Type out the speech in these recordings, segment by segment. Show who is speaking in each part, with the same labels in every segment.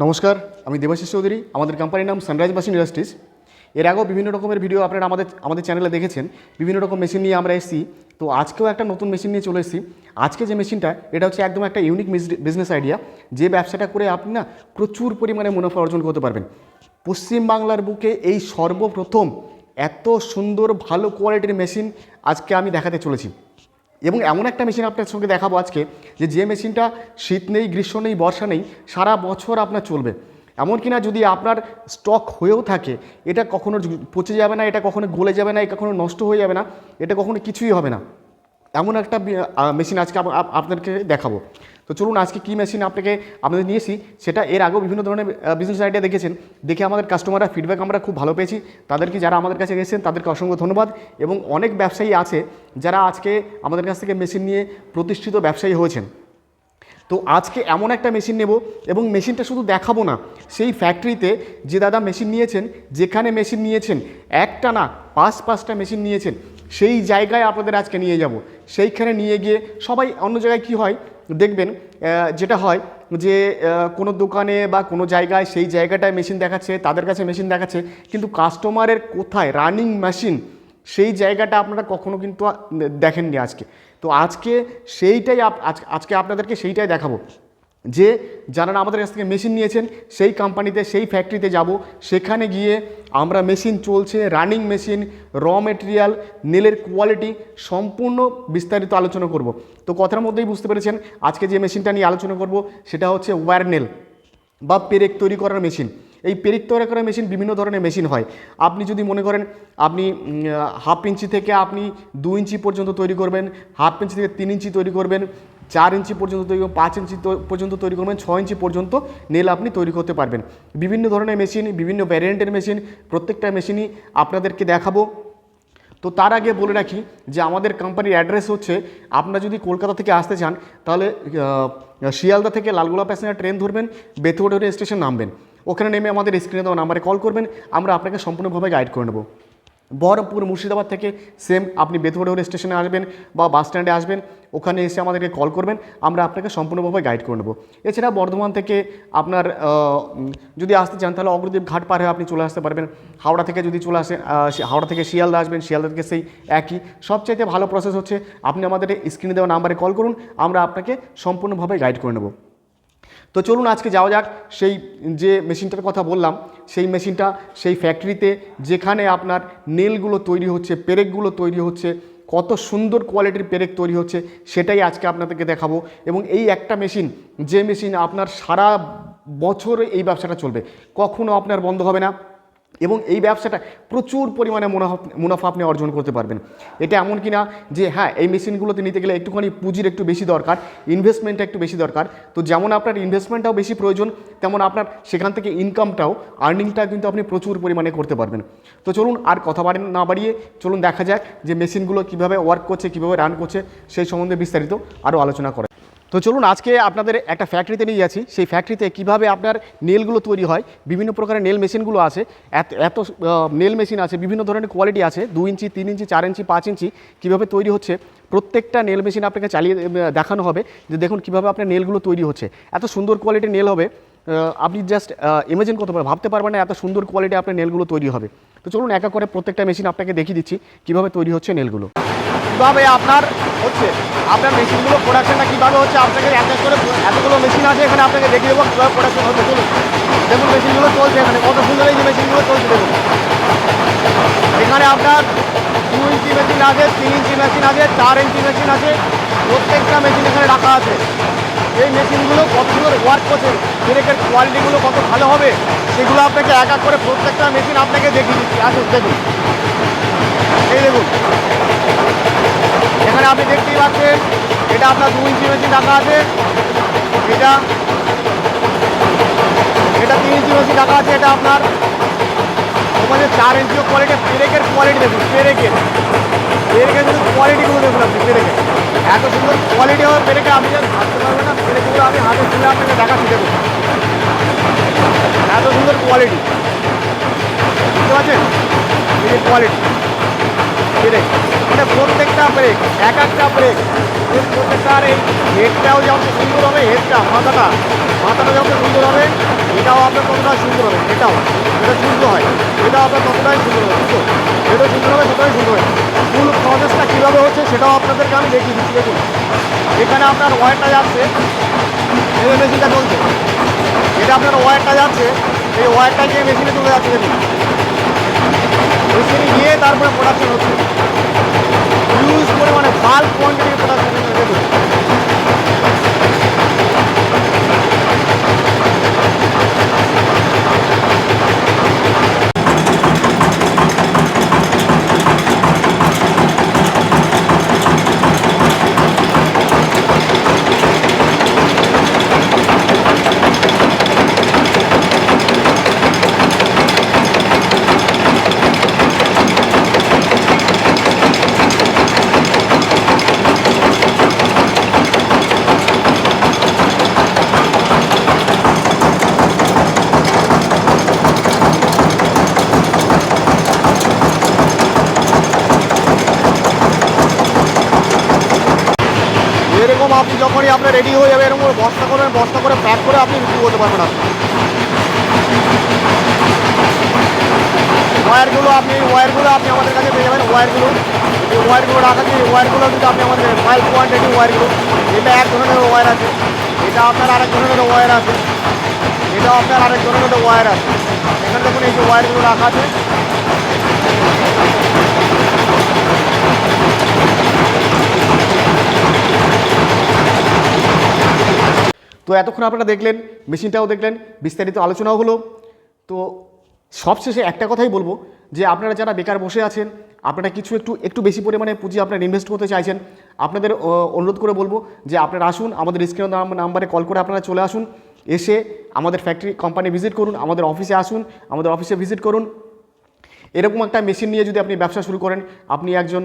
Speaker 1: নমস্কার, আমি দেবাশিস চৌধুরী। আমাদের কোম্পানির নাম সানরাইজ মেশিন ইন্ডাস্ট্রিজ। এর আগেও বিভিন্ন রকমের ভিডিও আপনারা আমাদের চ্যানেলে দেখেছেন। বিভিন্ন রকম মেশিন নিয়ে আমরা এসেছি। তো আজকেও একটা নতুন মেশিন নিয়ে চলে এসেছি। আজকে যে মেশিনটা, এটা হচ্ছে একদম একটা ইউনিক বিজনেস আইডিয়া। যে ব্যবসাটা করে আপনি না প্রচুর পরিমাণে মুনাফা অর্জন করতে পারবেন। পশ্চিমবাংলার বুকে এই সর্বপ্রথম এত সুন্দর ভালো কোয়ালিটির মেশিন আজকে আমি দেখাতে চলেছি। এবং এমন একটা মেশিন আপনার সঙ্গে দেখাবো আজকে, যে মেশিনটা শীত নেই, গ্রীষ্ম নেই, বর্ষা নেই, সারা বছর আপনার চলবে। এমনকি না যদি আপনার স্টক হয়েও থাকে, এটা কখনো পচে যাবে না, এটা কখনো গলে যাবে না, এটা কখনো নষ্ট হয়ে যাবে না, এটা কখনো কিছুই হবে না। এমন একটা মেশিন আজকে আপনাদেরকে দেখাবো। তো চলুন, আজকে কী মেশিন আপনাদের নিয়েছি সেটা এর আগেও বিভিন্ন ধরনের বিজনেস আইডিয়া দেখেছেন। দেখে আমাদের কাস্টমাররা ফিডব্যাক আমরা খুব ভালো পেয়েছি। তাদেরকে, যারা আমাদের কাছে এসেছেন তাদেরকে অসংখ্য ধন্যবাদ। এবং অনেক ব্যবসায়ী আছে যারা আজকে আমাদের কাছ থেকে মেশিন নিয়ে প্রতিষ্ঠিত ব্যবসায়ী হয়েছেন। তো আজকে এমন একটা মেশিন নেব, এবং মেশিনটা শুধু দেখাবো না, সেই ফ্যাক্টরিতে যে দাদা মেশিন নিয়েছেন, যেখানে মেশিন নিয়েছেন, একটা না পাঁচটা মেশিন নিয়েছেন, সেই জায়গায় আপনাদের আজকে নিয়ে যাব। সেইখানে নিয়ে গিয়ে সবাই অন্য জায়গায় কি হয় দেখবেন, যেটা হয় যে কোনো দোকানে বা কোনো জায়গায় সেই জায়গাটায় মেশিন দেখাচ্ছে, তাদের কাছে মেশিন দেখাচ্ছে, কিন্তু কাস্টমারের কোথায় রানিং মেশিন, সেই জায়গাটা আপনারা কখনো কিন্তু দেখেননি আজকে। তো আজকে সেইটাই আজকে আপনাদেরকে সেইটাই দেখাবো, যে যারা আমাদের কাছ থেকে মেশিন নিয়েছেন সেই কোম্পানিতে, সেই ফ্যাক্টরিতে যাব। সেখানে গিয়ে আমরা মেশিন চলছে, রানিং মেশিন, র মেটেরিয়াল, নেলের কোয়ালিটি সম্পূর্ণ বিস্তারিত আলোচনা করব। তো কথার মধ্যেই বুঝতে পেরেছেন আজকে যে মেশিনটা নিয়ে আলোচনা করব সেটা হচ্ছে ওয়্যার নেল বা পেরেক তৈরি করার মেশিন। এই পেরেক তৈরি করার মেশিন বিভিন্ন ধরনের মেশিন হয়। আপনি যদি মনে করেন আপনি হাফ ইঞ্চি থেকে আপনি 2 ইঞ্চি পর্যন্ত তৈরি করবেন, হাফ ইঞ্চি থেকে 3 ইঞ্চি তৈরি করবেন, 4 ইঞ্চি পর্যন্ত তৈরি করবেন, 5 ইঞ্চি পর্যন্ত তৈরি করবেন, 6 ইঞ্চি পর্যন্ত নেল আপনি তৈরি করতে পারবেন। বিভিন্ন ধরনের মেশিন, বিভিন্ন ভ্যারিয়েন্টের মেশিন, প্রত্যেকটা মেশিনই আপনাদেরকে দেখাবো। তো তার আগে বলে রাখি যে আমাদের কোম্পানির অ্যাড্রেস হচ্ছে, আপনারা যদি কলকাতা থেকে আসতে চান তাহলে শিয়ালদা থেকে লালগোলা প্যাসেঞ্জার ট্রেন ধরবেন, বেথুয়াডি স্টেশন নামবেন। ওখানে নেমে আমাদের স্ক্রিনে দেওয়া নাম্বারে কল করবেন, আমরা আপনাকে সম্পূর্ণভাবে গাইড করে নেব। বহরমপুর, মুর্শিদাবাদ থেকে সেম আপনি বেথুয়াডি স্টেশনে আসবেন বা বাস স্ট্যান্ডে আসবেন, ওখানে এসে আমাদেরকে কল করবেন, আমরা আপনাকে সম্পূর্ণভাবে গাইড করে নেব। এছাড়া বর্ধমান থেকে আপনার যদি আসতে চান তাহলে অগ্রদ্বীপ ঘাট পার হয়ে আপনি চলে আসতে পারবেন। হাওড়া থেকে যদি চলে আসেন, হাওড়া থেকে শিয়ালদা আসবেন, শিয়ালদা থেকে সেই একই। সবচাইতে ভালো প্রসেস হচ্ছে আপনি আমাদের স্ক্রিনে দেওয়া নাম্বারে কল করুন, আমরা আপনাকে সম্পূর্ণভাবে গাইড করে নেব। তো চলুন আজকে যাওয়া যাক সেই যে মেশিনটার কথা বললাম, সেই মেশিনটা সেই ফ্যাক্টরিতে যেখানে আপনার নেলগুলো তৈরি হচ্ছে, পেরেকগুলো তৈরি হচ্ছে, কত সুন্দর কোয়ালিটির পেরেক তৈরি হচ্ছে, সেটাই আজকে আপনাদেরকে দেখাবো। এবং এই একটা মেশিন, যে মেশিন আপনার সারা বছর এই ব্যবসাটা চলবে, কখনো আপনার বন্ধ হবে না, এবং এই ব্যবসাটা প্রচুর পরিমাণে মুনাফা আপনি অর্জন করতে পারবেন। এটা এমন কি না যে হ্যাঁ, এই মেশিনগুলোতে নিতে গেলে একটুখানি পুঁজির একটু বেশি দরকার, ইনভেস্টমেন্টটা একটু বেশি দরকার। তো যেমন আপনার ইনভেস্টমেন্টটাও বেশি প্রয়োজন, তেমন আপনার সেখান থেকে ইনকামটাও, আর্নিংটা কিন্তু আপনি প্রচুর পরিমাণে করতে পারবেন। তো চলুন আর কথা না বাড়িয়ে চলুন দেখা যাক যে মেশিনগুলো কীভাবে ওয়ার্ক করছে, কীভাবে রান করছে, সেই সম্বন্ধে বিস্তারিত আরও আলোচনা করা। তো চলুন আজকে আপনাদের একটা ফ্যাক্টরিতে নিয়ে যাচ্ছি। সেই ফ্যাক্টরিতে কীভাবে আপনার নেলগুলো তৈরি হয়, বিভিন্ন প্রকারের নেল মেশিনগুলো আছে, এত নেল মেশিন আছে, বিভিন্ন ধরনের কোয়ালিটি আছে, 2 ইঞ্চি, 3 ইঞ্চি, 4 ইঞ্চি, 5 ইঞ্চি, কীভাবে তৈরি হচ্ছে প্রত্যেকটা নেল মেশিন আপনাকে চালিয়ে দেখানো হবে, যে দেখুন কীভাবে আপনার নেলগুলো তৈরি হচ্ছে। এত সুন্দর কোয়ালিটির নেল হবে, আপনি জাস্ট ইমাজিন করতে পারবেন, ভাবতে পারবেন না এত সুন্দর কোয়ালিটি আপনার নেলগুলো তৈরি হবে। তো চলুন একা করে প্রত্যেকটা মেশিন আপনাকে দেখিয়ে দিচ্ছি কীভাবে তৈরি হচ্ছে নেলগুলো, কীভাবে আপনার হচ্ছে, আপনার মেশিনগুলো প্রোডাকশনটা কীভাবে হচ্ছে, আপনাকে এক এক করে এতগুলো মেশিন আছে এখানে আপনাকে দেখিয়ে দেবো কীভাবে প্রোডাকশন হচ্ছে। চলুন দেখুন মেশিনগুলো চলছে এখানে, কত সুন্দর এই যে মেশিনগুলো চলছে দেখুন। এখানে আপনার 2 ইঞ্চি মেশিন আছে, 3 ইঞ্চি মেশিন আছে, 4 ইঞ্চি মেশিন আছে, প্রত্যেকটা মেশিন এখানে রাখা আছে। এই মেশিনগুলো কত সুন্দর ওয়ার্ক করছে, পেরেকের কোয়ালিটিগুলো কত ভালো হবে, সেগুলো আপনাকে এক এক করে প্রত্যেকটা মেশিন আপনাকে দেখিয়ে দিচ্ছি। আসুন দেখুন, এই দেখুন এখানে আপনি দেখতেই পাচ্ছেন, এটা আপনার 2 ইঞ্চি মেশিন রাখা আছে, এটা 3 ইঞ্চি মেশিন রাখা আছে, এটা আপনার ওখানে 4 ইঞ্চিও কোয়ালিটি। পেরেকের কোয়ালিটি দেখুন, পেরেকের শুধু কোয়ালিটিগুলো দেখুন আপনি, পেরেকের এত সুন্দর কোয়ালিটি হবে পেরেকে, আপনি যা ভাবতে পারবেন না। পেরেকগুলো আমি হাতে তুলে আপনাকে দেখাচ্ছি দেখুন, এত সুন্দর কোয়ালিটি, বুঝতে পারছেন এই কোয়ালিটি পেরেক, মানে প্রত্যেকটা ব্রেক, এক একটা ব্রেক, প্রত্যেকটার এই হেডটাও যেমন সুন্দর হবে, হেডটা মাথাটা যত সুন্দর হবে, এটাও আপনার ততটাই সুন্দর হবে, এটা সুন্দর হয়, এটাও আপনার ততটাই সুন্দর হবে, বুঝলো, এটা সুন্দর হবে, ততটাই সুন্দর হবে। ফুল প্রসেসটা কীভাবে হচ্ছে সেটাও আপনাদেরকে আমি দেখিয়ে দিচ্ছি। দেখুন এখানে আপনার ওয়্যারটা যাচ্ছে, এই মেশিনটা চলছে, এটা আপনার ওয়্যারটা যাচ্ছে, এই ওয়্যারটা গিয়ে মেশিনে চলে যাচ্ছে। দেখুন মেশিনে গিয়ে তারপরে প্রোডাকশন হচ্ছে, হিউজ পরিমাণে বাল্ক কোয়ান্টিটির প্রোডাকশন হচ্ছে। দেখুন এরকম আপনি যখনই আপনার রেডি হয়ে যাবে এরকম বস্তা করবেন, বস্তা করে প্যাক করে আপনি বিক্রি করতে পারবেন। আপনি ওয়্যারগুলো আপনি আমাদের কাছে পেয়ে যাবেন। ওয়্যারগুলো রাখা যে ওয়্যারগুলো কিন্তু আপনি আমাদের 5 কোয়ান্টিটি ওয়্যারগুলো, এটা এক ধরনের ওয়্যার আছে, এটা আপনার আরেক ধরনের ওয়্যার আছে, এটাও আপনার আরেক ধরনের ওয়্যার আছে। এখানে দেখুন এই যে ওয়্যারগুলো রাখা আছে। তো এতক্ষণ আপনারা দেখলেন, মেশিনটাও দেখলেন, বিস্তারিত আলোচনাও হলো। তো সবশেষে একটা কথাই বলবো যে আপনারা যারা বেকার বসে আছেন, আপনারা কিছু একটু বেশি পরিমাণে পুঁজি আপনারা ইনভেস্ট করতে চাইছেন, আপনাদের অনুরোধ করে বলবো যে আপনারা আসুন, আমাদের স্ক্রিন নাম্বারে কল করে আপনারা চলে আসুন, এসে আমাদের ফ্যাক্টরি কোম্পানি ভিজিট করুন, আমাদের অফিসে আসুন, আমাদের অফিসে ভিজিট করুন। এরকম একটা মেশিন নিয়ে যদি আপনি ব্যবসা শুরু করেন, আপনি একজন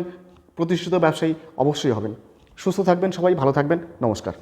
Speaker 1: প্রতিষ্ঠিত ব্যবসায়ী অবশ্যই হবেন। সুস্থ থাকবেন সবাই, ভালো থাকবেন, নমস্কার।